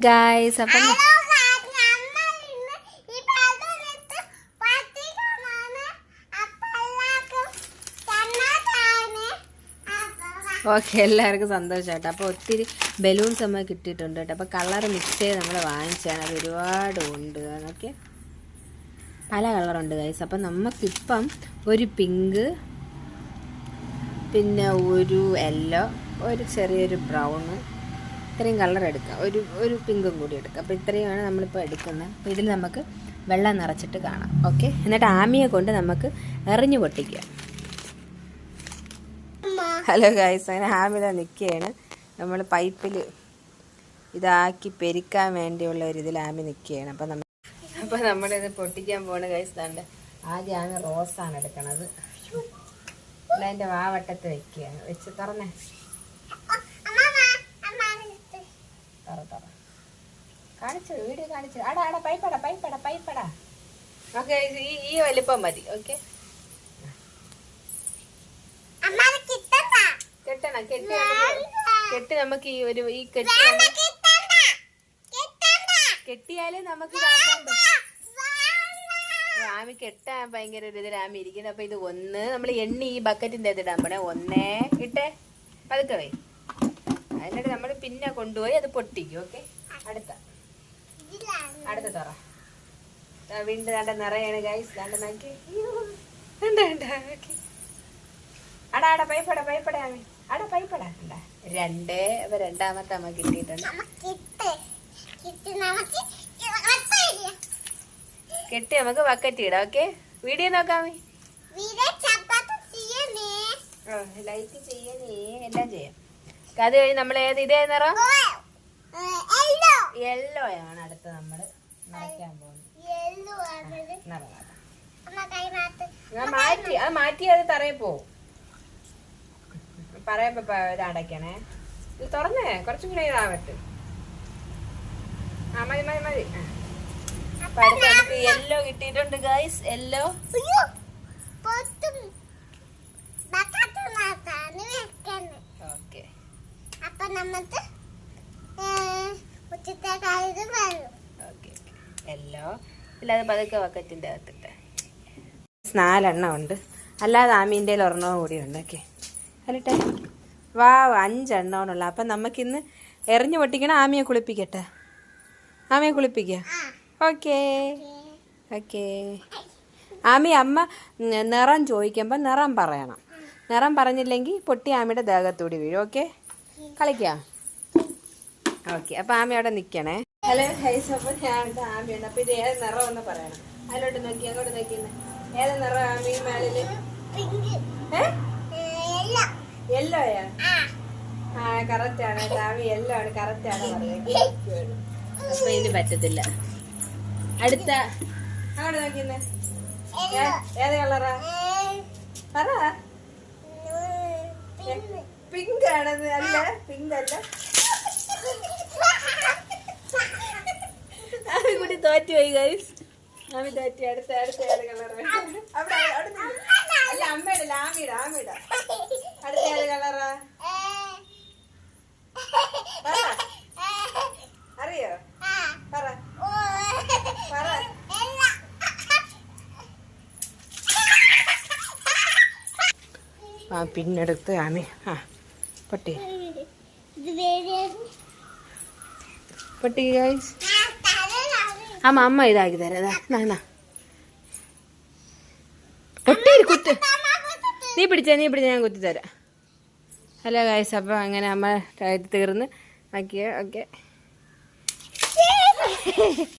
Guys അപ്പം okay എല്ലാവർക്കും സന്തോഷമായിട്ട്. അപ്പോൾ ഒത്തിരി ബലൂൺസ് നമ്മൾ കിട്ടിയിട്ടുണ്ട് കേട്ടോ. അപ്പോൾ കളർ മിക്സ് ചെയ്ത് നമ്മൾ വാങ്ങിച്ചാണ്. അത് ഒരുപാട് ഉണ്ട്. അതൊക്കെ പല കളറുണ്ട് ഗൈസ്. അപ്പം നമുക്കിപ്പം ഒരു പിങ്ക്, പിന്നെ ഒരു യെല്ലോ, ഒരു ചെറിയൊരു ബ്രൗണ്, ഇത്രയും കളർ എടുക്കാം. ഒരു പിങ്കും കൂടി എടുക്കാം. അപ്പോൾ ഇത്രയുമാണ് നമ്മളിപ്പോൾ എടുക്കുന്നത്. അപ്പോൾ ഇതിൽ നമുക്ക് വെള്ളം നിറച്ചിട്ട് കാണാം. ഓക്കെ, എന്നിട്ട് ആമിയെ കൊണ്ട് നമുക്ക് എറിഞ്ഞു പൊട്ടിക്കാം. ഹലോ ഗൈസ്, അങ്ങനെ ആമിത നിൽക്കുകയാണ്. നമ്മൾ പൈപ്പിൽ ഇതാക്കി പെരുക്കാൻ വേണ്ടിയുള്ള ഒരു ഇതിൽ ആമി നിൽക്കുകയാണ്. അപ്പോൾ നമ്മളിത് പൊട്ടിക്കാൻ പോകണ ഗൈസ്. തണ്ട് ആദ്യം ആമി റോസാണ് എടുക്കണത്. അതിൻ്റെ വാവട്ടത്ത് വെക്കുകയാണ്. വെച്ച് തുറന്നേ, കാണിച്ചു, വീഡിയോ കാണിച്ചു. ആടാ പൈപ്പടാ. ഓക്കെ, ഈ വലിപ്പം മതി. ഓക്കെ, കെട്ടണം. കെട്ടി നമുക്ക് ഈ കെട്ടിയാലേ നമുക്ക് ആമി കെട്ടാൻ ഭയങ്കര ഒരു ഇതിൽ ആമി ഇരിക്കുന്നത്. അപ്പൊ ഇത് ഒന്ന് നമ്മൾ എണ്ണി ഈ ബക്കറ്റിന്റെ ഇതിടാൻ പോണേ. ഒന്നേ ഇട്ടേ പതുക്കെ വേ. എന്നിട്ട് നമ്മൾ പിന്നെ കൊണ്ടുപോയി അത് പൊട്ടിക്കും. ഓക്കെ, അടുത്ത തുറ. വീണ്ടും ദാണ്ട നിറയാണ് ഗൈസ്. ദാണ്ട നോക്കി. അടാ പൈപ്പട ആമി. അടാ പൈപ്പട. രണ്ടാമത്തെ അമ്മ കിട്ടിയിട്ടുണ്ട്. കെട്ടി നമുക്ക് ബക്കറ്റ് ഇടാം. Okay, video നോക്കാമേ. ലൈറ്റ് ചെയ്യണേ, എല്ലാം ചെയ്യാം. അത് കഴിഞ്ഞ് നമ്മൾ ഇതേ നിറം യെല്ലോ ആണ് അടുത്ത് നമ്മൾ നിറയ്ക്കാൻ പോകുന്നത്. മാറ്റി അത് തറയിൽ പോവും. പറയുമ്പോ ഇത് അടയ്ക്കണേ. ഇത് തുറന്നേ, കുറച്ചും കൂടെ ഇതാവട്ടെ. മതി. അപ്പൊ അടുത്ത് നമുക്ക് യെല്ലോ കിട്ടിയിട്ടുണ്ട് ഗൈസ്. Yellow okay. യെല്ലോ ഇല്ലാതെ പതുക്കെ ബക്കറ്റിന്റെ അകത്തിട്ട് 4 ഉണ്ട്. അല്ലാതെ ആമീൻ്റെ ഒരെണ്ണവും കൂടി ഉണ്ട്. ഓക്കെ, അല്ലട്ടെ. 5 എണ്ണമുള്ള. അപ്പം നമുക്കിന്ന് എറിഞ്ഞു പൊട്ടിക്കണം. ആമിയെ കുളിപ്പിക്കട്ടെ. ആമിയെ കുളിപ്പിക്കുക. ഓക്കെ. ആമി അമ്മ നിറം ചോദിക്കുമ്പോൾ നിറം പറയണം. നിറം പറഞ്ഞില്ലെങ്കിൽ പൊട്ടി ആമിയുടെ ദേഹത്തൂടി വീഴും. ഓക്കെ, കളിക്കാം. ഓക്കെ, അപ്പം ആമി അവിടെ നിൽക്കണേ. ഹലോ ഹൈസ്. അപ്പം ഞാൻ ആമിയുണ്ട്. അപ്പം ഇത് ഏത് നിറം എന്ന് പറയണം. അതിലോട്ട് നോക്കി, അങ്ങോട്ട് നോക്കിന്ന്. ഏത് നിറം ആമി മേളില്? യെല്ലോയാ? കറക്റ്റ് ആണ്. ആമി യെല്ലോ ആണ്. കറക്റ്റ് ആണ് പറയുന്നത്. അപ്പൊ ഇനി പറ്റത്തില്ല. അടുത്ത അങ്ങോട്ട് നോക്കിന്ന്. ഏത് കളറാ പറ? പിങ്ക് ആണെന്ന്. അല്ല, പിങ്ക് അല്ല. ആമി കൂടി തോറ്റുപോയി ഗൈസ്. ആമി തോറ്റി. അടുത്ത ഏത് കളർ? അവിടെ അല്ല, അമ്മയുടെ ആമിയുടെ അടുത്ത ഏത് കളറാ അറിയോ? പറ. പിന്നെടുത്ത് ആമി പൊട്ടി ഗൈസ്. അമ്മ ഇതാക്കി തരാം. പൊട്ടി കുത്ത്. നീ പിടിച്ച ഞാൻ കുത്തി തരാം. Hello guys. അപ്പോൾ അങ്ങനെ അമ്മ തീർന്ന് ആക്കിയ. ഓക്കെ.